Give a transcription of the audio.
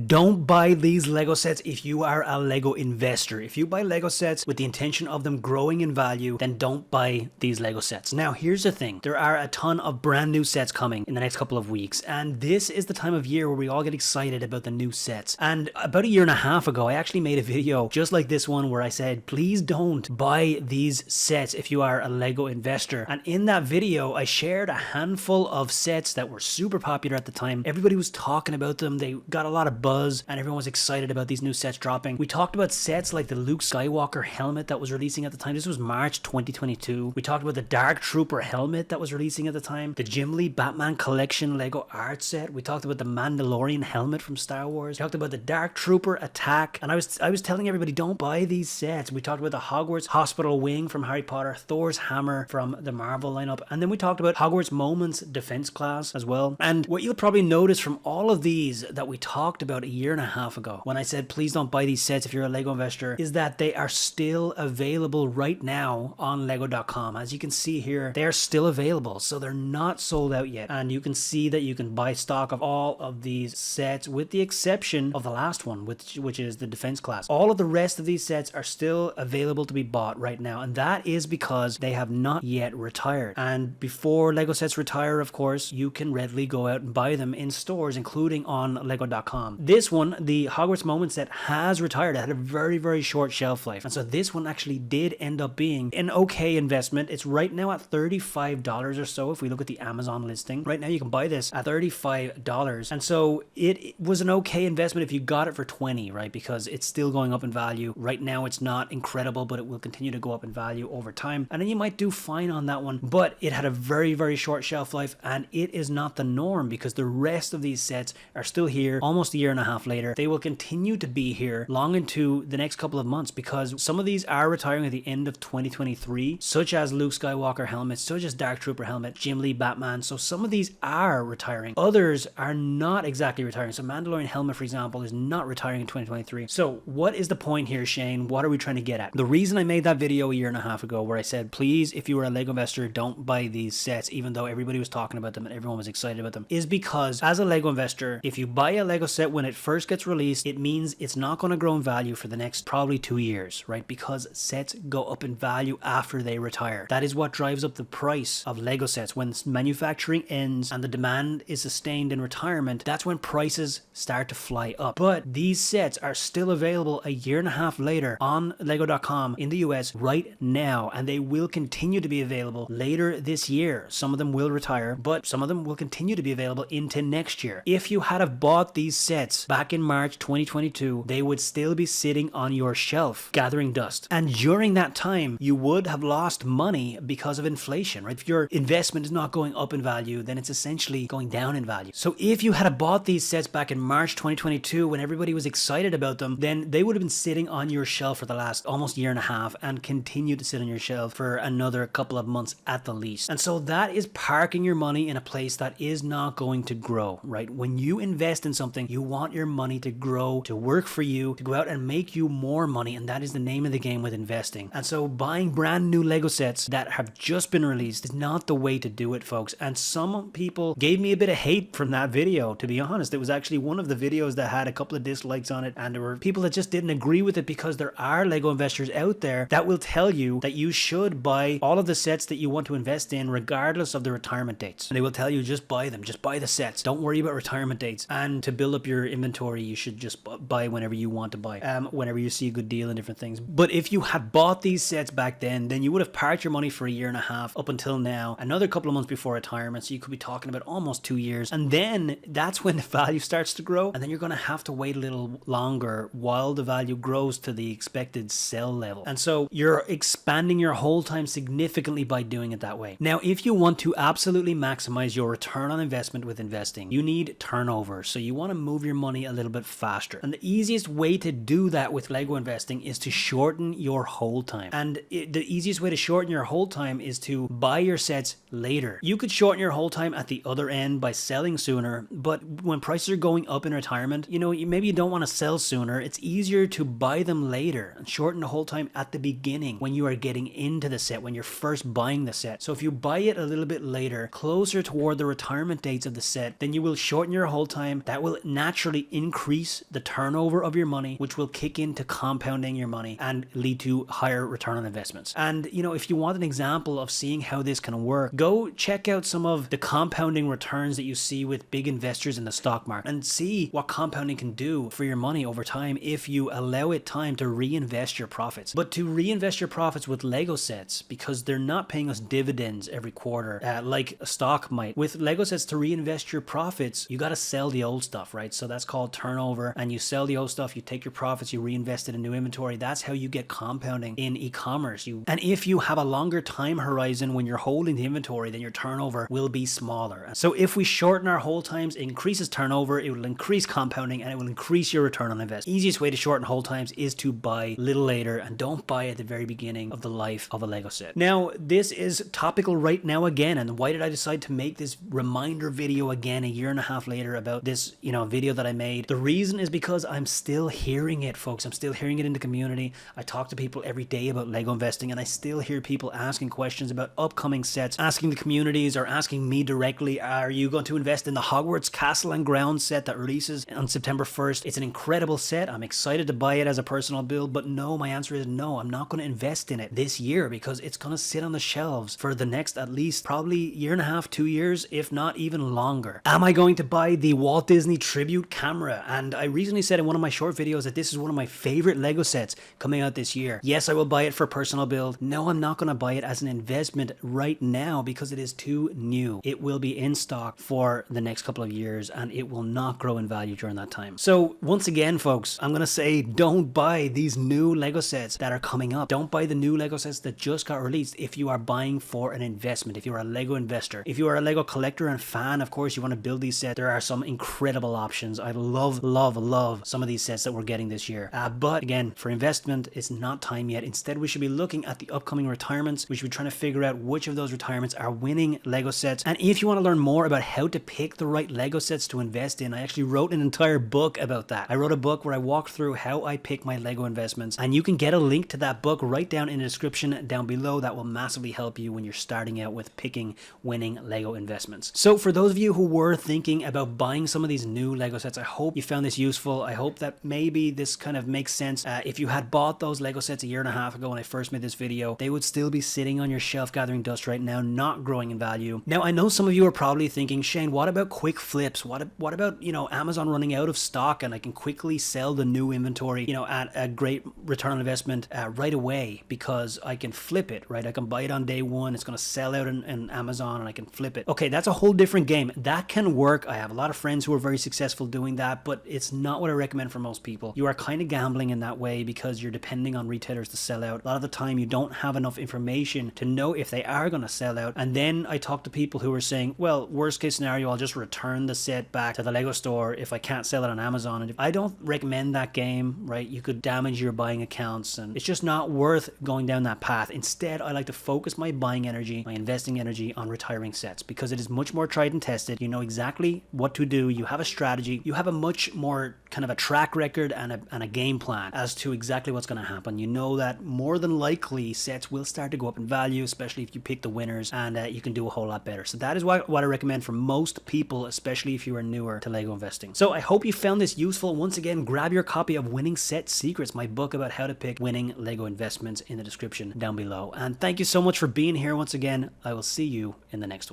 Don't buy these Lego sets if you are a Lego investor. If you buy Lego sets with the intention of them growing in value, then don't buy these Lego sets. Now, here's the thing. There are a ton of brand new sets coming in the next couple of weeks, and this is the time of year where we all get excited about the new sets. And about a year and a half ago, I actually made a video just like this one where I said, please don't buy these sets if you are a Lego investor. And in that video, I shared a handful of sets that were super popular at the time. Everybody was talking about them. They got a lot of buzz and everyone was excited about these new sets dropping. We talked about sets like the Luke Skywalker helmet that was releasing at the time. This was March 2022. We talked about the Dark Trooper helmet that was releasing at the time. The Jim Lee Batman Collection Lego art set. We talked about the Mandalorian helmet from Star Wars. We talked about the Dark Trooper attack. And I was telling everybody, don't buy these sets. We talked about the Hogwarts Hospital Wing from Harry Potter, Thor's hammer from the Marvel lineup. And then we talked about Hogwarts Moments defense class as well. And what you'll probably notice from all of these that we talked about a year and a half ago when I said please don't buy these sets if you're a Lego investor is that they are still available right now on lego.com. As you can see here, they are still available, so they're not sold out yet, and you can see that you can buy stock of all of these sets with the exception of the last one, which is the defense class. All of the rest of these sets are still available to be bought right now, and that is because they have not yet retired. And before Lego sets retire, of course, you can readily go out and buy them in stores, including on lego.com. This one, the Hogwarts Moment set, has retired. It had a very, very short shelf life. And so this one actually did end up being an okay investment. It's right now at $35 or so if we look at the Amazon listing. Right now you can buy this at $35. And so it was an okay investment if you got it for $20, right? Because it's still going up in value. Right now it's not incredible, but it will continue to go up in value over time. And then you might do fine on that one. But it had a very, very short shelf life, and it is not the norm because the rest of these sets are still here almost a year and a half later. They will continue to be here long into the next couple of months because some of these are retiring at the end of 2023, such as Luke Skywalker helmet, such as Dark Trooper helmet, Jim Lee Batman. So some of these are retiring. Others are not exactly retiring. So Mandalorian helmet, for example, is not retiring in 2023. So what is the point here, Shane? What are we trying to get at? The reason I made that video a year and a half ago where I said, please, if you were a Lego investor, don't buy these sets, even though everybody was talking about them and everyone was excited about them, is because as a Lego investor, if you buy a Lego set when it first gets released, it means it's not going to grow in value for the next probably 2 years, right? Because sets go up in value after they retire. That is what drives up the price of Lego sets. When manufacturing ends and the demand is sustained in retirement, that's when prices start to fly up. But these sets are still available a year and a half later on lego.com in the US right now, and they will continue to be available later this year. Some of them will retire, but some of them will continue to be available into next year. If you had have bought these sets back in March 2022, they would still be sitting on your shelf gathering dust. And during that time, you would have lost money because of inflation, right? If your investment is not going up in value, then it's essentially going down in value. So if you had bought these sets back in March 2022 when everybody was excited about them, then they would have been sitting on your shelf for the last almost year and a half and continue to sit on your shelf for another couple of months at the least. And so that is parking your money in a place that is not going to grow, right? When you invest in something, you want your money to grow, to work for you, to go out and make you more money, and that is the name of the game with investing. And so buying brand new Lego sets that have just been released is not the way to do it, folks. And some people gave me a bit of hate from that video, to be honest. It was actually one of the videos that had a couple of dislikes on it, and there were people that just didn't agree with it because there are Lego investors out there that will tell you that you should buy all of the sets that you want to invest in regardless of the retirement dates. And they will tell you just buy them, just buy the sets, don't worry about retirement dates. And to build up your inventory, you should just buy whenever you want to buy, whenever you see a good deal and different things. But if you had bought these sets back then you would have parked your money for a year and a half up until now, another couple of months before retirement. So you could be talking about almost 2 years. And then that's when the value starts to grow. And then you're going to have to wait a little longer while the value grows to the expected sell level. And so you're expanding your hold time significantly by doing it that way. Now, if you want to absolutely maximize your return on investment with investing, you need turnover. So you want to move your money a little bit faster. And the easiest way to do that with Lego investing is to shorten your hold time. And the easiest way to shorten your hold time is to buy your sets later. You could shorten your hold time at the other end by selling sooner, but when prices are going up in retirement, maybe you don't want to sell sooner. It's easier to buy them later and shorten the hold time at the beginning when you are getting into the set, when you're first buying the set. So if you buy it a little bit later, closer toward the retirement dates of the set, then you will shorten your hold time. That will naturally naturally increase the turnover of your money, which will kick into compounding your money and lead to higher return on investments. And if you want an example of seeing how this can work, go check out some of the compounding returns that you see with big investors in the stock market and see what compounding can do for your money over time if you allow it time to reinvest your profits. But to reinvest your profits with Lego sets, because they're not paying us dividends every quarter like a stock might. With Lego sets, to reinvest your profits, you got to sell the old stuff, right? So that's called turnover, and you sell the old stuff, you take your profits, you reinvest it in new inventory. That's how you get compounding in e-commerce. And if you have a longer time horizon when you're holding the inventory, then your turnover will be smaller. So if we shorten our hold times, it increases turnover, it will increase compounding, and it will increase your return on investment. Easiest way to shorten hold times is to buy a little later, and don't buy at the very beginning of the life of a Lego set. Now, this is topical right now again, and why did I decide to make this reminder video again a year and a half later about this, video that I made? The reason is because I'm still hearing it, folks. I'm still hearing it in the community. I talk to people every day about Lego investing, and I still hear people asking questions about upcoming sets, asking the communities or asking me directly, are you going to invest in the Hogwarts Castle and Grounds set that releases on September 1st? It's an incredible set. I'm excited to buy it as a personal build, but no, my answer is no. I'm not going to invest in it this year because it's going to sit on the shelves for the next at least probably year and a half, 2 years, if not even longer. Am I going to buy the Walt Disney Tribute camera? And I recently said in one of my short videos that this is one of my favorite Lego sets coming out this year. Yes, I will buy it for personal build. No, I'm not going to buy it as an investment right now because it is too new. It will be in stock for the next couple of years and it will not grow in value during that time. So once again, folks, I'm going to say don't buy these new Lego sets that are coming up. Don't buy the new Lego sets that just got released if you are buying for an investment, if you are a Lego investor. If you are a Lego collector and fan, of course, you want to build these sets, there are some incredible options. I love some of these sets that we're getting this year. But again, for investment, it's not time yet. Instead, we should be looking at the upcoming retirements. We should be trying to figure out which of those retirements are winning Lego sets. And if you want to learn more about how to pick the right Lego sets to invest in, I actually wrote an entire book about that. I wrote a book where I walked through how I pick my Lego investments, and you can get a link to that book right down in the description down below. That will massively help you when you're starting out with picking winning Lego investments. So for those of you who were thinking about buying some of these new Lego sets, I hope you found this useful. I hope that maybe this kind of makes sense. If you had bought those Lego sets a year and a half ago when I first made this video, they would still be sitting on your shelf gathering dust right now, not growing in value. Now, I know some of you are probably thinking, Shane, what about quick flips? What about, Amazon running out of stock and I can quickly sell the new inventory, at a great return on investment right away because I can flip it, right? I can buy it on day one. It's going to sell out in Amazon and I can flip it. Okay, that's a whole different game. That can work. I have a lot of friends who are very successful doing that, but it's not what I recommend for most people. You are kind of gambling in that way because you're depending on retailers to sell out. A lot of the time you don't have enough information to know if they are going to sell out. And then I talk to people who are saying, well, worst case scenario, I'll just return the set back to the Lego store if I can't sell it on Amazon. And I don't recommend that game, right? You could damage your buying accounts and it's just not worth going down that path. Instead, I like to focus my buying energy, my investing energy on retiring sets because it is much more tried and tested. You know exactly what to do. You have a strategy. You have a much more kind of a track record and a game plan as to exactly what's going to happen. You know that more than likely sets will start to go up in value, especially if you pick the winners, and you can do a whole lot better. So that is what I recommend for most people, especially if you are newer to Lego investing. So I hope you found this useful. Once again, grab your copy of Winning Set Secrets, my book about how to pick winning Lego investments, in the description down below. And thank you so much for being here once again. I will see you in the next one.